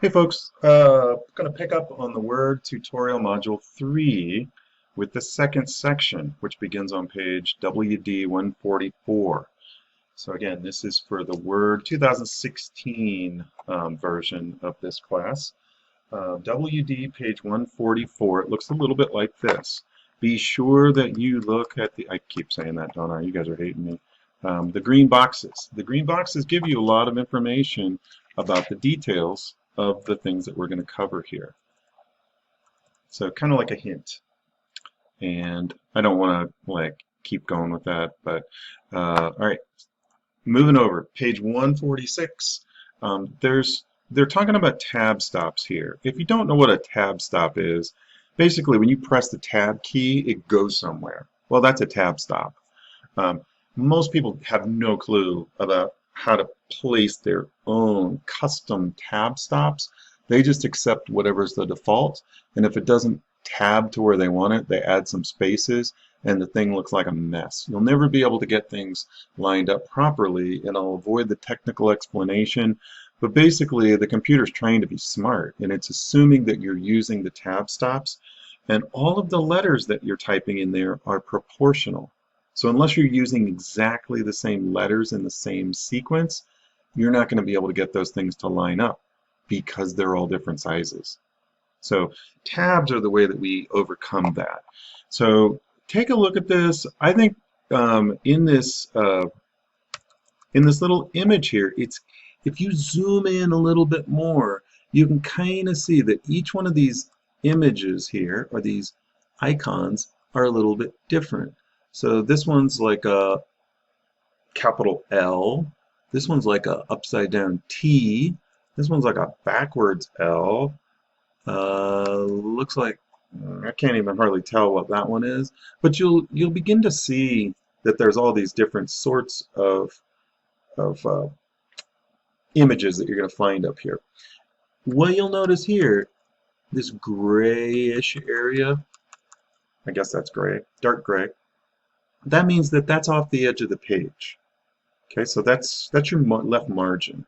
Hey folks, going to pick up on the Word tutorial module 3 with the second section, which begins on page WD 144. So again, this is for the Word 2016 version of this class. WD page 144, it looks a little bit like this. Be sure that you look at the, I keep saying that, don't I? You guys are hating me. The green boxes. The green boxes give you a lot of information about the details of the things that we're going to cover here. So kind of like a hint. And I don't want to like keep going with that, but all right, moving over, page 146. They're talking about tab stops here. If you don't know what a tab stop is, basically when you press the tab key, it goes somewhere. Well, that's a tab stop. Um, Most people have no clue about how to place their own custom tab stops. They just accept whatever's the default, and if it doesn't tab to where they want it, they add some spaces, and the thing looks like a mess. You'll never be able to get things lined up properly, and I'll avoid the technical explanation, but basically the computer's trying to be smart, and it's assuming that you're using the tab stops, and all of the letters that you're typing in there are proportional. So unless you're using exactly the same letters in the same sequence, you're not going to be able to get those things to line up because they're all different sizes. So tabs are the way that we overcome that. So take a look at this. I think in this little image here, it's if you zoom in a little bit more, you can kind of see that each one of these images here, or these icons, are a little bit different. So this one's like a capital L. This one's like a upside down T. This one's like a backwards L. Looks like I can't even hardly tell what that one is, but you'll begin to see that there's all these different sorts of images that you're going to find up here. What you'll notice here, this grayish area, I guess that's gray, dark gray, that means that that's off the edge of the page. Okay, so that's your left margin.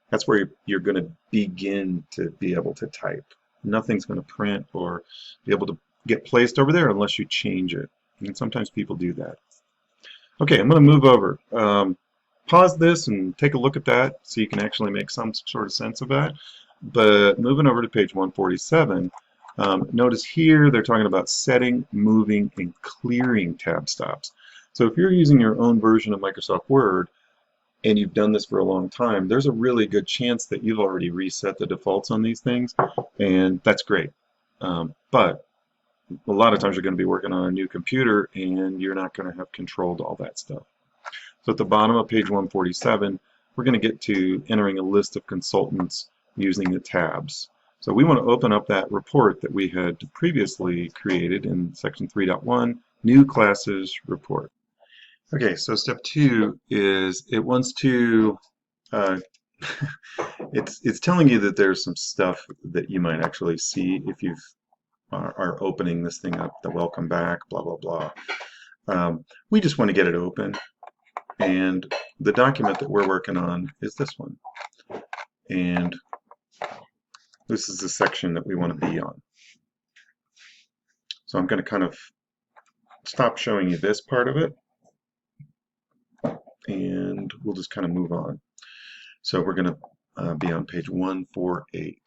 That's where you're going to begin to be able to type. Nothing's going to print or be able to get placed over there unless you change it. And sometimes people do that. Okay, I'm going to move over. Pause this and take a look at that so you can actually make some sort of sense of that. But moving over to page 147, notice here they're talking about setting, moving, and clearing tab stops. So if you're using your own version of Microsoft Word and you've done this for a long time, there's a really good chance that you've already reset the defaults on these things, and that's great. But a lot of times you're going to be working on a new computer and you're not going to have controlled all that stuff. So at the bottom of page 147, we're going to get to entering a list of consultants using the tabs. So we want to open up that report that we had previously created in section 3.1, new classes report. Okay, so step 2 is it wants to, it's telling you that there's some stuff that you might actually see if you are opening this thing up, the welcome back, blah, blah, blah. We just want to get it open. And the document that we're working on is this one. And this is the section that we want to be on. So I'm going to kind of stop showing you this part of it, and we'll just kind of move on. So we're going to be on page 148.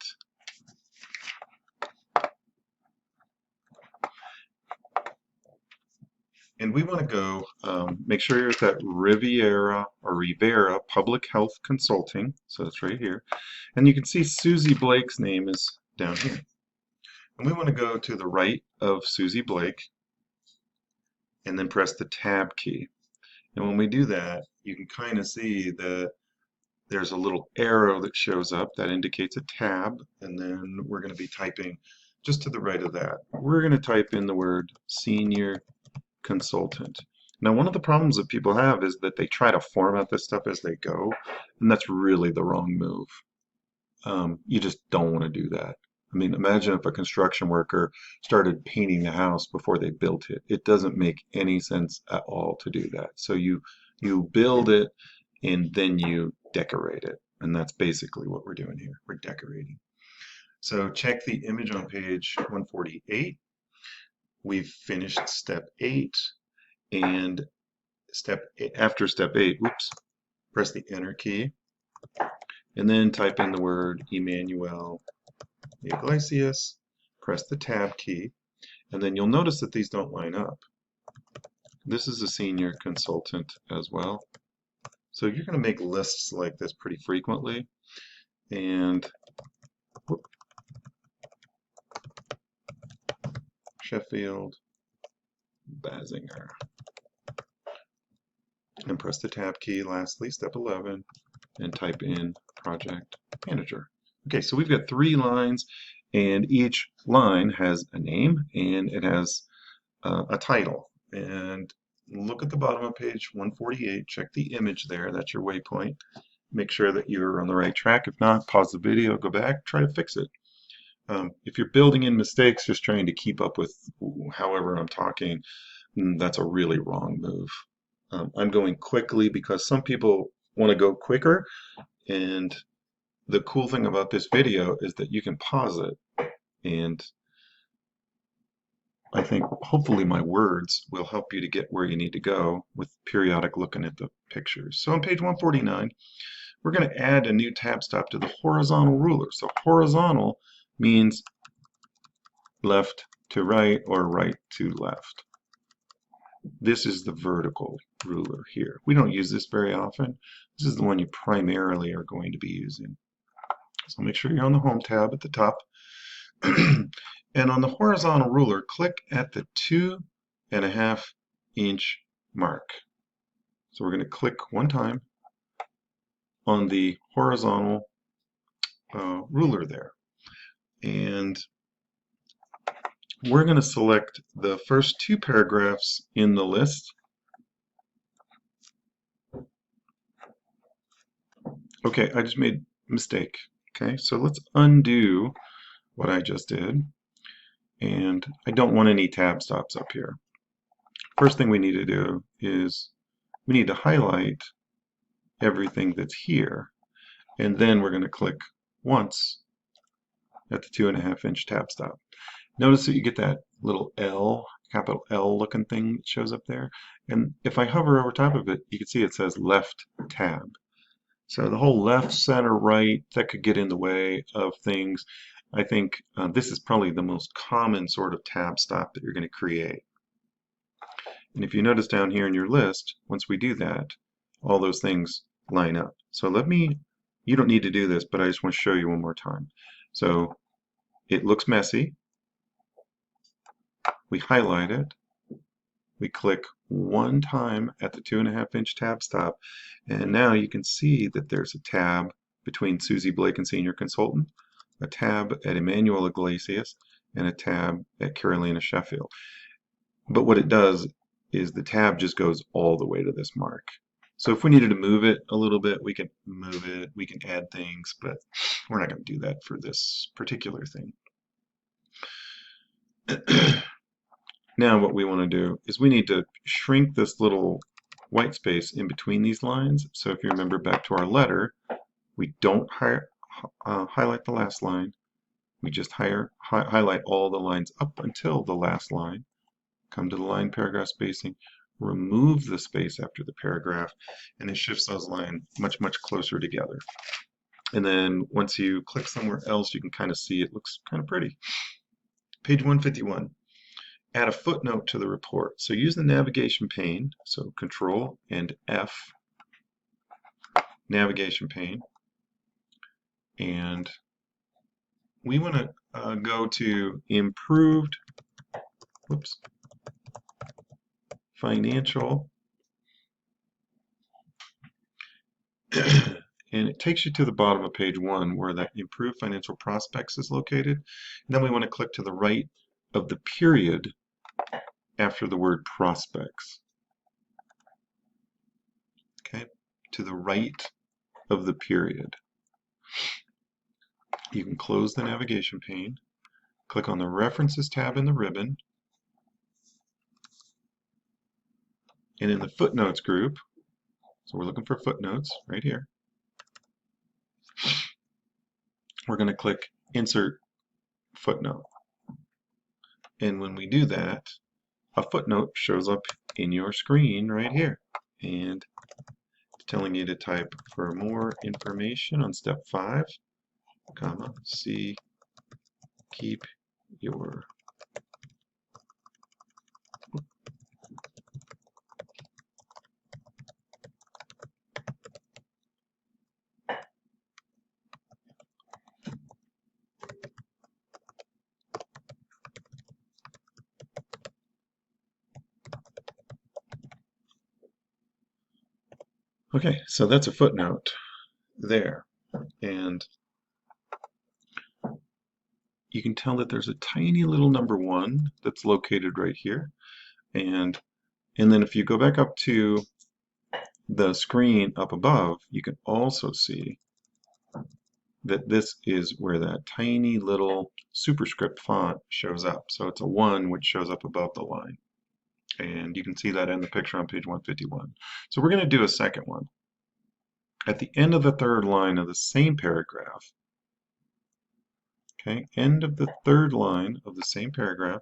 And we want to go, make sure you're at that Rivera Public Health Consulting. So it's right here. And you can see Susie Blake's name is down here. And we want to go to the right of Susie Blake and then press the tab key. And when we do that, you can kind of see that there's a little arrow that shows up that indicates a tab, and then we're going to be typing just to the right of that. We're going to type in the word senior consultant. Now, one of the problems that people have is that they try to format this stuff as they go, and that's really the wrong move. You just don't want to do that. I mean, imagine if a construction worker started painting the house before they built it. It doesn't make any sense at all to do that. So you build it and then you decorate it. And that's basically what we're doing here. We're decorating. So check the image on page 148. We've finished step 8, and after step 8, whoops, press the enter key, and then type in the word Emmanuel Iglesias, press the tab key, and then you'll notice that these don't line up. This is a senior consultant as well. So you're going to make lists like this pretty frequently, and whoop, Sheffield Basinger, and press the tab key lastly, step 11, and type in project manager. Okay, so we've got 3 lines, and each line has a name and it has a title. And look at the bottom of page 148, check the image there, that's your waypoint. Make sure that you're on the right track. If not, pause the video, go back, try to fix it. If you're building in mistakes, just trying to keep up with however I'm talking, that's a really wrong move. I'm going quickly because some people want to go quicker, and the cool thing about this video is that you can pause it, and I think hopefully my words will help you to get where you need to go with periodic looking at the pictures. So on page 149, we're going to add a new tab stop to the horizontal ruler. So horizontal means left to right or right to left. This is the vertical ruler here. We don't use this very often. This is the one you primarily are going to be using. So make sure you're on the Home tab at the top. And on the horizontal ruler, click at the 2.5 inch mark. So we're going to click one time on the horizontal ruler there. And we're going to select the first 2 paragraphs in the list. Okay, I just made a mistake. Okay, so let's undo what I just did. And I don't want any tab stops up here. First thing we need to do is we need to highlight everything that's here. And then we're going to click once at the 2.5 inch tab stop. Notice that you get that little L, capital L looking thing that shows up there. And if I hover over top of it, you can see it says left tab. So the whole left, center, right, that could get in the way of things. I think this is probably the most common sort of tab stop that you're going to create. And if you notice down here in your list, once we do that, all those things line up. So you don't need to do this, but I just want to show you one more time. So it looks messy. We highlight it. We click one time at the 2.5 inch tab stop, and now you can see that there's a tab between Susie Blake and Senior Consultant, a tab at Emmanuel Iglesias, and a tab at Carolina Sheffield. But what it does is the tab just goes all the way to this mark. So if we needed to move it a little bit, we can move it, we can add things, but we're not going to do that for this particular thing. Now what we want to do is we need to shrink this little white space in between these lines. So if you remember back to our letter, we don't highlight the last line. We just highlight all the lines up until the last line. Come to the line paragraph spacing, remove the space after the paragraph, and it shifts those lines much, much closer together. And then once you click somewhere else, you can kind of see it looks kind of pretty. Page 151. Add a footnote to the report. So use the navigation pane, so Control and F, navigation pane, and we want to go to improved, financial, and it takes you to the bottom of page 1 where that improved financial prospects is located. And then we want to click to the right of the period after the word prospects. Okay, to the right of the period. You can close the navigation pane, click on the References tab in the ribbon, and in the Footnotes group, so we're looking for footnotes right here, we're going to click Insert Footnote. And when we do that, a footnote shows up in your screen right here. And it's telling you to type for more information on step 5, comma, C, keep your Okay, so that's a footnote there. And you can tell that there's a tiny little number 1 that's located right here. And then if you go back up to the screen up above, you can also see that this is where that tiny little superscript font shows up. So it's a 1 which shows up above the line. And you can see that in the picture on page 151. So we're going to do a second one. At the end of the third line of the same paragraph, okay, end of the third line of the same paragraph,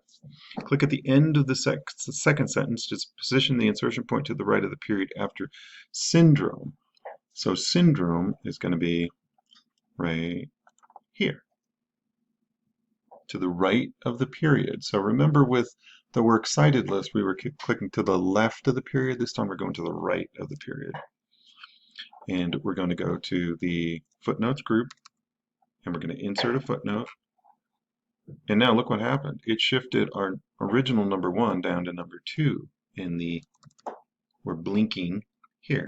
click at the end of the second sentence, just position the insertion point to the right of the period after syndrome. So syndrome is going to be right here, to the right of the period. So remember with the works cited list, we were clicking to the left of the period. This time we're going to the right of the period. And we're going to go to the footnotes group, and we're going to insert a footnote. And now look what happened. It shifted our original number 1 down to number 2 in the, we're blinking here.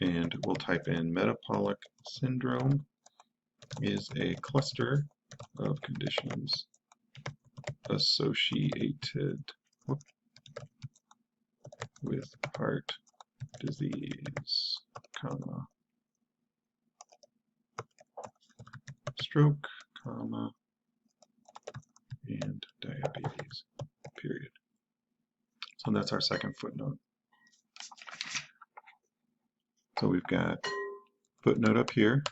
And we'll type in metabolic syndrome is a cluster of conditions associated with heart disease, comma, stroke, comma, and diabetes, period. So that's our second footnote. So we've got footnote up here.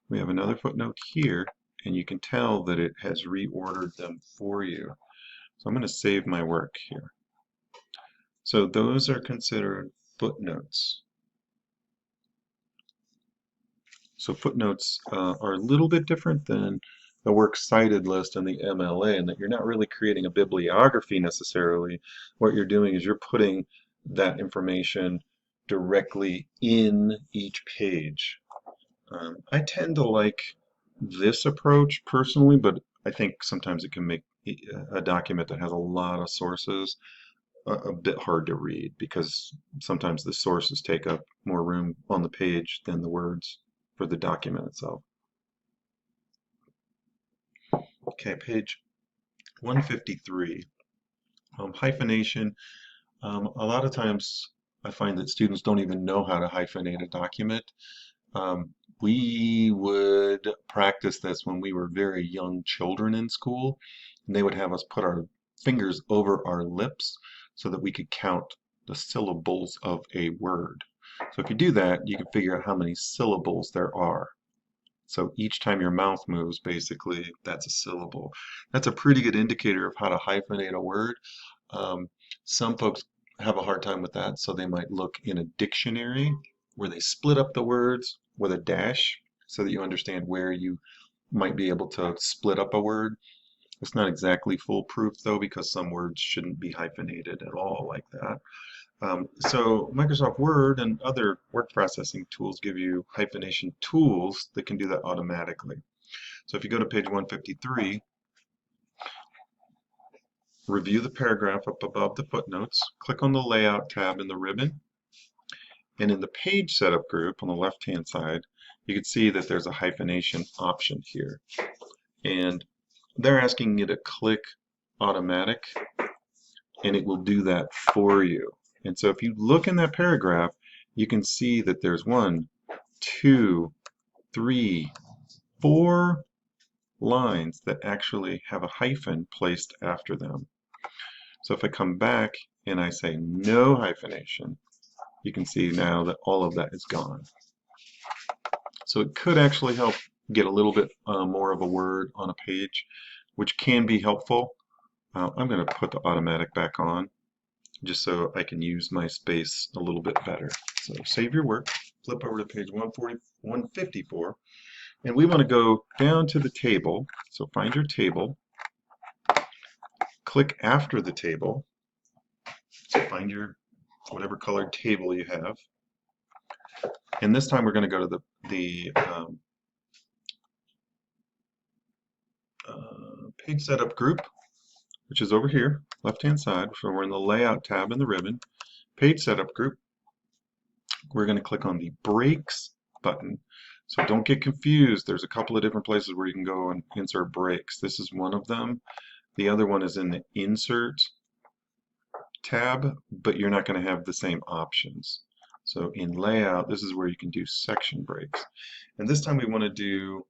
We have another footnote here, and you can tell that it has reordered them for you. So I'm going to save my work here. So those are considered footnotes. So footnotes are a little bit different than the works cited list and the MLA, in that you're not really creating a bibliography necessarily. What you're doing is you're putting that information directly in each page. I tend to like this approach personally, but I think sometimes it can make a document that has a lot of sources a bit hard to read, because sometimes the sources take up more room on the page than the words for the document itself. Okay, page 153. Hyphenation. A lot of times I find that students don't even know how to hyphenate a document. We would practice this when we were very young children in school, and they would have us put our fingers over our lips so that we could count the syllables of a word. So if you do that, you can figure out how many syllables there are. So each time your mouth moves, basically, that's a syllable. That's a pretty good indicator of how to hyphenate a word. Some folks have a hard time with that, so they might look in a dictionary where they split up the words with a dash so that you understand where you might be able to split up a word. It's not exactly foolproof though, because some words shouldn't be hyphenated at all like that. So Microsoft Word and other word processing tools give you hyphenation tools that can do that automatically. So if you go to page 153, review the paragraph up above the footnotes, click on the Layout tab in the ribbon, and in the Page Setup group on the left-hand side, you can see that there's a hyphenation option here. And they're asking you to click Automatic, and it will do that for you. And so if you look in that paragraph, you can see that there's 1, 2, 3, 4 lines that actually have a hyphen placed after them. So if I come back and I say no hyphenation, you can see now that all of that is gone. So it could actually help get a little bit more of a word on a page, which can be helpful. I'm going to put the automatic back on just so I can use my space a little bit better. So save your work, flip over to page 154, and we want to go down to the table. So find your table, click after the table, so find your whatever colored table you have, and this time we're going to go to the page setup group, which is over here, left-hand side. So we're in the Layout tab in the ribbon. Page Setup Group. We're going to click on the Breaks button. So don't get confused. There's a couple of different places where you can go and insert breaks. This is one of them. The other one is in the Insert tab, but you're not going to have the same options. So in Layout, this is where you can do section breaks. And this time we want to do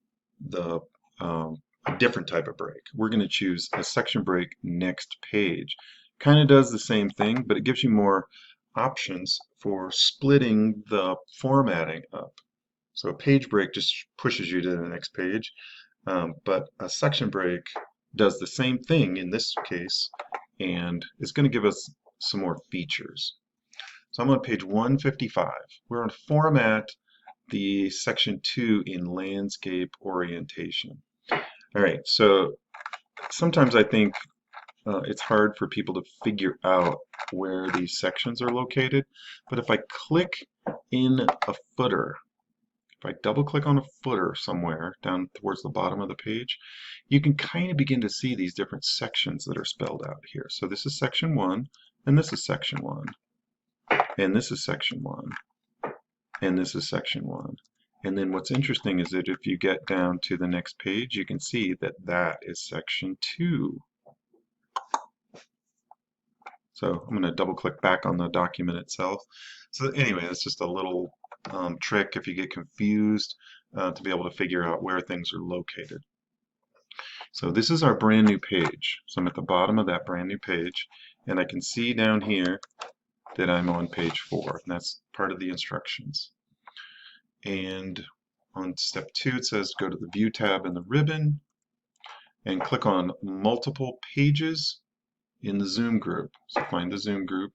the a different type of break. We're going to choose a section break next page. Kind of does the same thing, but it gives you more options for splitting the formatting up. So a page break just pushes you to the next page, but a section break does the same thing in this case, and it's going to give us some more features. So I'm on page 155. We're on Format the section 2 in Landscape Orientation. All right, so sometimes I think it's hard for people to figure out where these sections are located, but if I click in a footer, if I double click on a footer somewhere down towards the bottom of the page, you can kind of begin to see these different sections that are spelled out here. So this is section 1, and this is section 1, and this is section 1, and this is section 1. And then what's interesting is that if you get down to the next page, you can see that that is section 2. So I'm going to double click back on the document itself. So anyway, it's just a little trick if you get confused to be able to figure out where things are located. So this is our brand new page. So I'm at the bottom of that brand new page, and I can see down here that I'm on page 4, and that's part of the instructions. And on step 2, it says go to the View tab in the ribbon and click on Multiple Pages in the Zoom group. So find the Zoom group,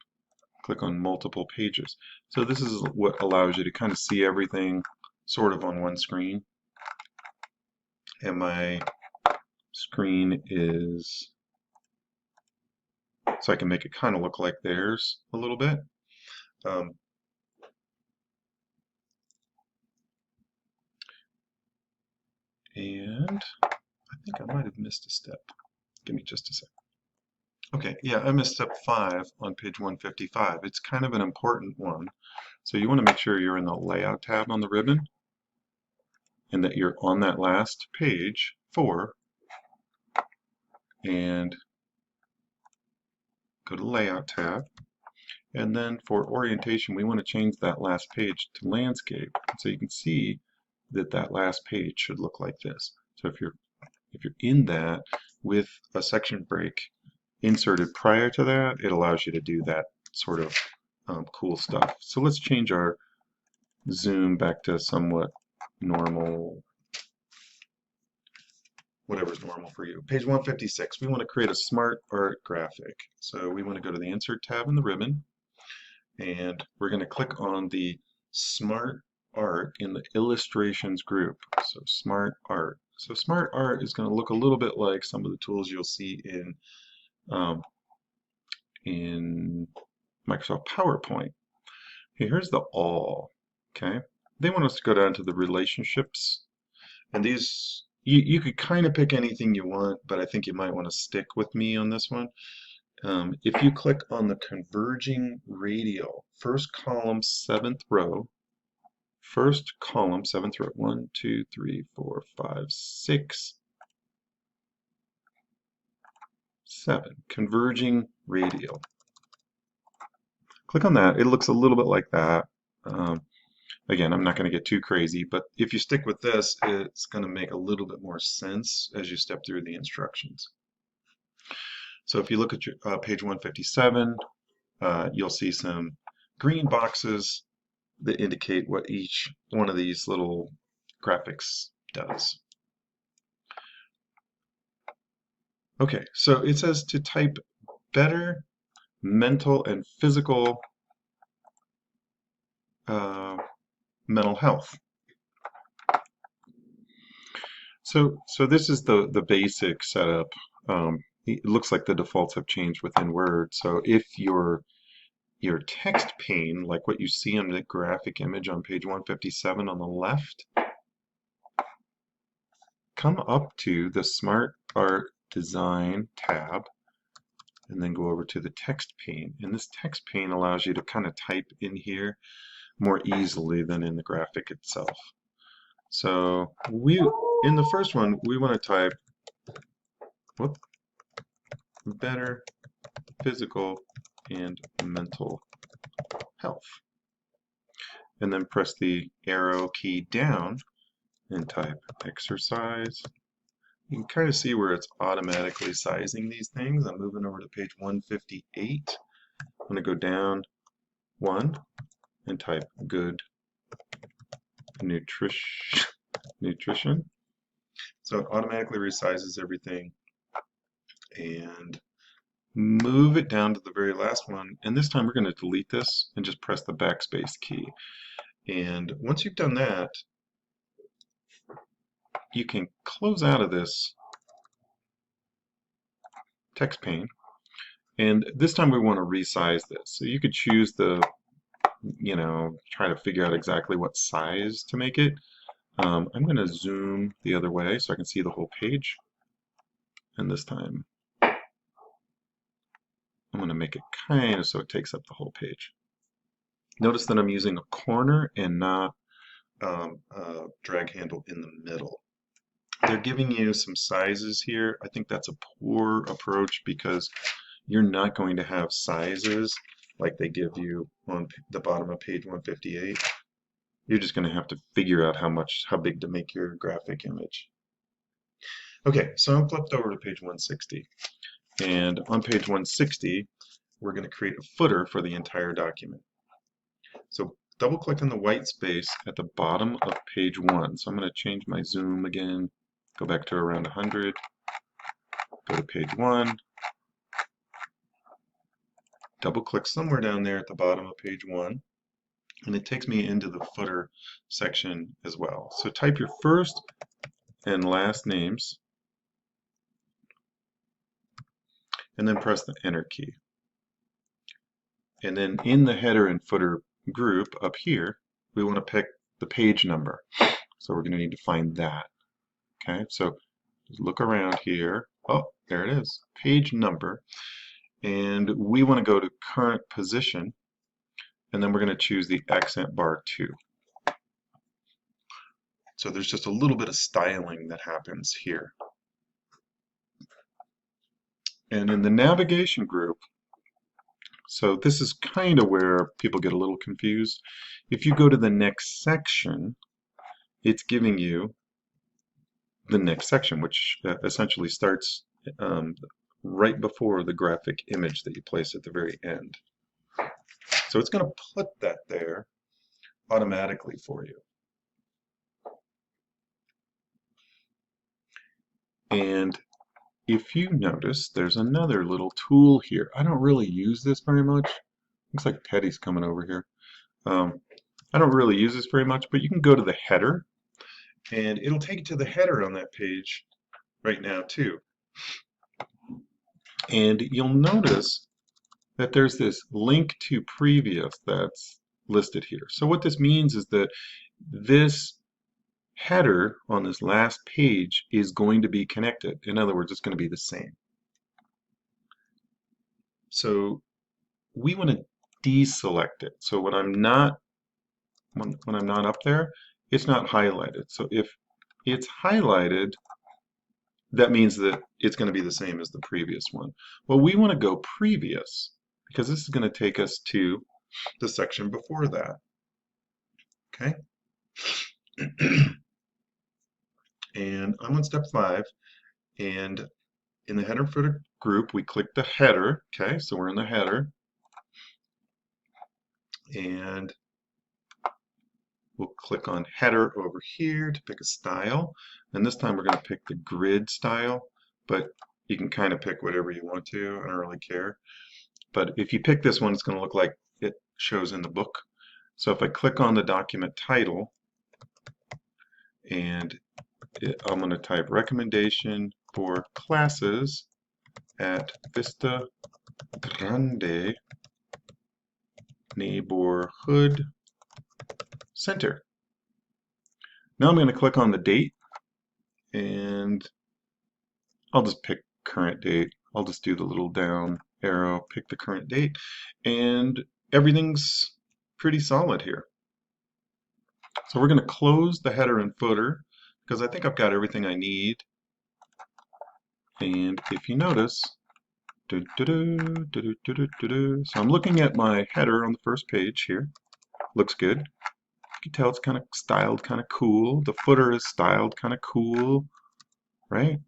click on Multiple Pages. So this is what allows you to kind of see everything sort of on one screen. And my screen is, so I can make it kind of look like theirs a little bit. And I think I might have missed a step. Give me just a second. Okay, yeah, I missed step 5 on page 155. It's kind of an important one. So you want to make sure you're in the Layout tab on the ribbon and that you're on that last page, 4, and go to the Layout tab. And then for orientation, we want to change that last page to Landscape. So you can see that that last page should look like this. So if you're in that with a section break inserted prior to that, it allows you to do that sort of cool stuff. So let's change our zoom back to somewhat normal, whatever's normal for you. Page 156, we want to create a smart art graphic. So we want to go to the Insert tab in the ribbon, and we're going to click on the Smart Art in the Illustrations group. So Smart Art. So Smart Art is going to look a little bit like some of the tools you'll see in Microsoft PowerPoint. Okay, here's the all. Okay, they want us to go down to the relationships, and these you could kind of pick anything you want, but I think you might want to stick with me on this one. If you click on the converging radial, first column, 7th row, first column, 7th row, 1, 2, 3, 4, 5, 6, 7, converging radial. Click on that. It looks a little bit like that. Again, I'm not going to get too crazy, but if you stick with this, it's going to make a little bit more sense as you step through the instructions. So if you look at your page 157, you'll see some green boxes that indicate what each one of these little graphics does. Okay, so it says to type better mental and physical mental health. So this is the basic setup. It looks like the defaults have changed within Word. So if your text pane, like what you see on the graphic image on page 157 on the left, come up to the Smart Art Design tab and then go over to the text pane. And this text pane allows you to kind of type in here more easily than in the graphic itself. So in the first one, we want to type better physical and mental health. And then press the arrow key down and type exercise. You can kind of see where it's automatically sizing these things. I'm moving over to page 158. I'm going to go down one and type good nutrition. So it automatically resizes everything, and move it down to the very last one. And this time we're going to delete this and just press the backspace key. And once you've done that, you can close out of this text pane. And this time we want to resize this. So you could choose the, try to figure out exactly what size to make it. I'm going to zoom the other way so I can see the whole page. And this time I'm going to make it kind of so it takes up the whole page. Notice that I'm using a corner and not a drag handle in the middle. They're giving you some sizes here. I think that's a poor approach because you're not going to have sizes like they give you on the bottom of page 158. You're just going to have to figure out how big to make your graphic image. Okay, so I'm flipped over to page 160. And on page 160, we're going to create a footer for the entire document. So double click on the white space at the bottom of page 1. So I'm going to change my zoom again, go back to around 100, go to page 1, double click somewhere down there at the bottom of page 1, and it takes me into the footer section as well. So type your first and last names, and then press the enter key. And then in the header and footer group up here, we want to pick the page number. So we're going to need to find that. Okay, so just look around here. Oh, there it is, page number. And we want to go to current position, and then we're going to choose the accent bar 2. So there's just a little bit of styling that happens here. And in the navigation group, so this is kind of where people get a little confused. If you go to the next section, it's giving you the next section, which essentially starts right before the graphic image that you place at the very end. So it's going to put that there automatically for you. And if you notice, there's another little tool here. I don't really use this very much. Looks like Teddy's coming over here. I don't really use this very much, but you can go to the header, and it'll take you to the header on that page right now too. And you'll notice that there's this link to previous that's listed here. So what this means is that this header on this last page is going to be connected. In other words, it's going to be the same. So we want to deselect it. So when I'm not up there, it's not highlighted. So if it's highlighted, that means that it's going to be the same as the previous one. Well, we want to go previous because this is going to take us to the section before that. Okay? And I'm on step 5, and in the header footer group, we click the header. Okay, so we're in the header, and We'll click on header over here to pick a style, and this time we're going to pick the grid style, but you can kind of pick whatever you want to. I don't really care. But if you pick this one, it's going to look like it shows in the book. So if I click on the document title, and I'm going to type recommendation for classes at Vista Grande Neighborhood Center. Now I'm going to click on the date, and I'll just pick current date. I'll just do the little down arrow, pick the current date, and everything's pretty solid here. So we're going to close the header and footer because I think I've got everything I need. And if you notice, so I'm looking at my header on the first page here. Looks good. You can tell it's kind of styled kind of cool. The footer is styled kind of cool, right?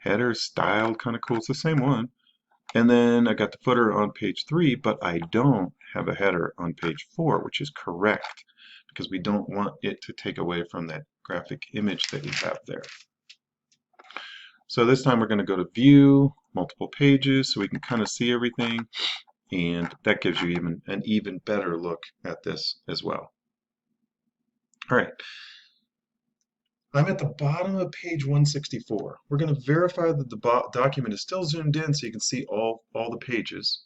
Header is styled kind of cool. It's the same one. And then I got the footer on page 3, but I don't have a header on page 4, which is correct because we don't want it to take away from that graphic image that we have there. So this time we're going to go to View, Multiple Pages, so we can kind of see everything, and that gives you an even better look at this as well. All right. I'm at the bottom of page 164. We're going to verify that the document is still zoomed in so you can see all the pages.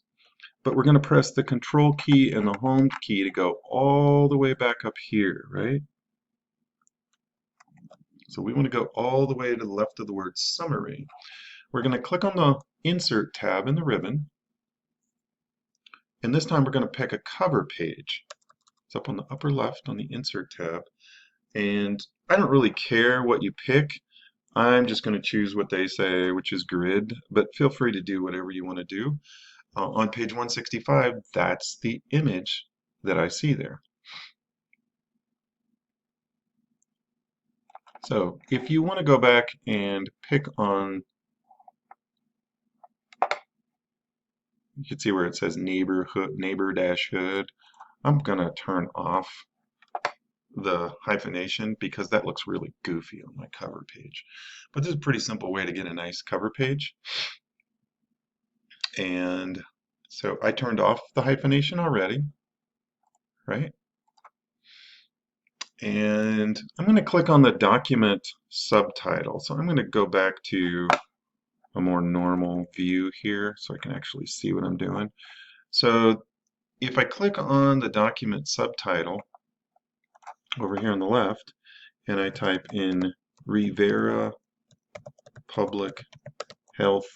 But we're going to press the Control key and the Home key to go all the way back up here, right? So we want to go all the way to the left of the word Summary. We're going to click on the Insert tab in the ribbon. And this time we're going to pick a cover page. It's up on the upper left on the Insert tab. And I don't really care what you pick. I'm just going to choose what they say, which is grid, but feel free to do whatever you want to do. On page 165, that's the image that I see there. So if you want to go back and pick on, you can see where it says neighbor-hood. I'm going to turn off the hyphenation because that looks really goofy on my cover page. But this is a pretty simple way to get a nice cover page. And so I turned off the hyphenation already, right? And I'm going to click on the document subtitle. So I'm going to go back to a more normal view here so I can actually see what I'm doing. So if I click on the document subtitle over here on the left, and I type in Rivera Public Health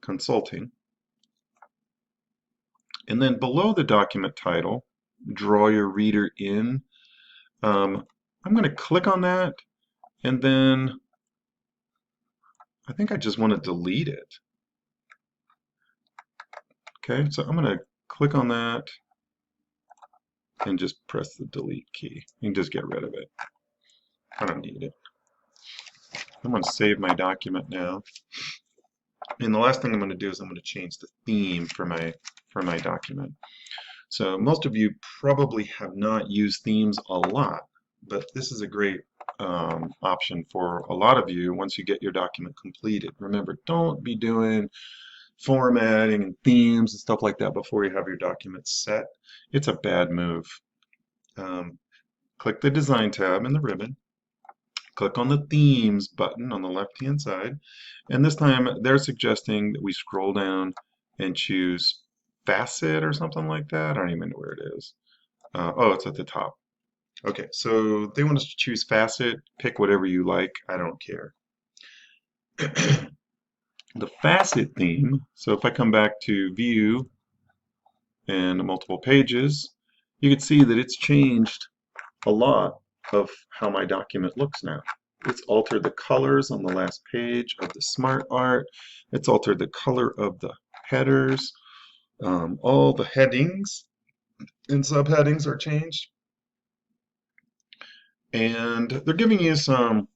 Consulting, and then below the document title, draw your reader in, I'm going to click on that, and then I think I just want to delete it. Okay, so I'm going to click on that and just press the delete key. You can just get rid of it. I don't need it. I'm going to save my document now. And the last thing I'm going to do is I'm going to change the theme for my document. So most of you probably have not used themes a lot, but this is a great option for a lot of you once you get your document completed. Remember, don't be doing formatting and themes and stuff like that before you have your document set. It's a bad move. Click the Design tab in the ribbon. Click on the Themes button on the left-hand side. And this time they're suggesting that we scroll down and choose Facet or something like that. I don't even know where it is. Oh, it's at the top. Okay, so they want us to choose Facet. Pick whatever you like. I don't care. The Facet theme, so if I come back to View and Multiple Pages, you can see that it's changed a lot of how my document looks now. It's altered the colors on the last page of the Smart Art. It's altered the color of the headers. All the headings and subheadings are changed. And they're giving you some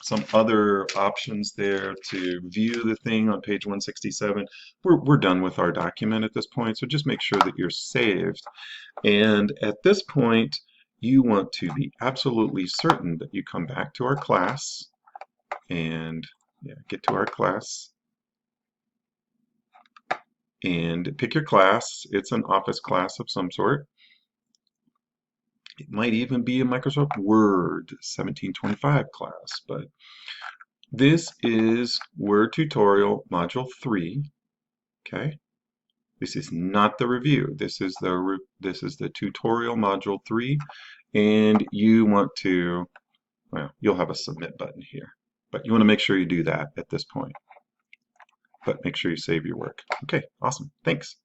some other options there to view the thing on page 167. We're done with our document at this point, so just make sure that you're saved. And at this point, you want to be absolutely certain that you come back to our class and get to our class and pick your class. It's an Office class of some sort. It might even be a Microsoft Word 1725 class, but this is Word Tutorial Module 3. Okay, this is not the review. This is the tutorial Module 3, and you want to, well, you'll have a submit button here, but you want to make sure you do that at this point. But make sure you save your work. Okay, awesome. Thanks.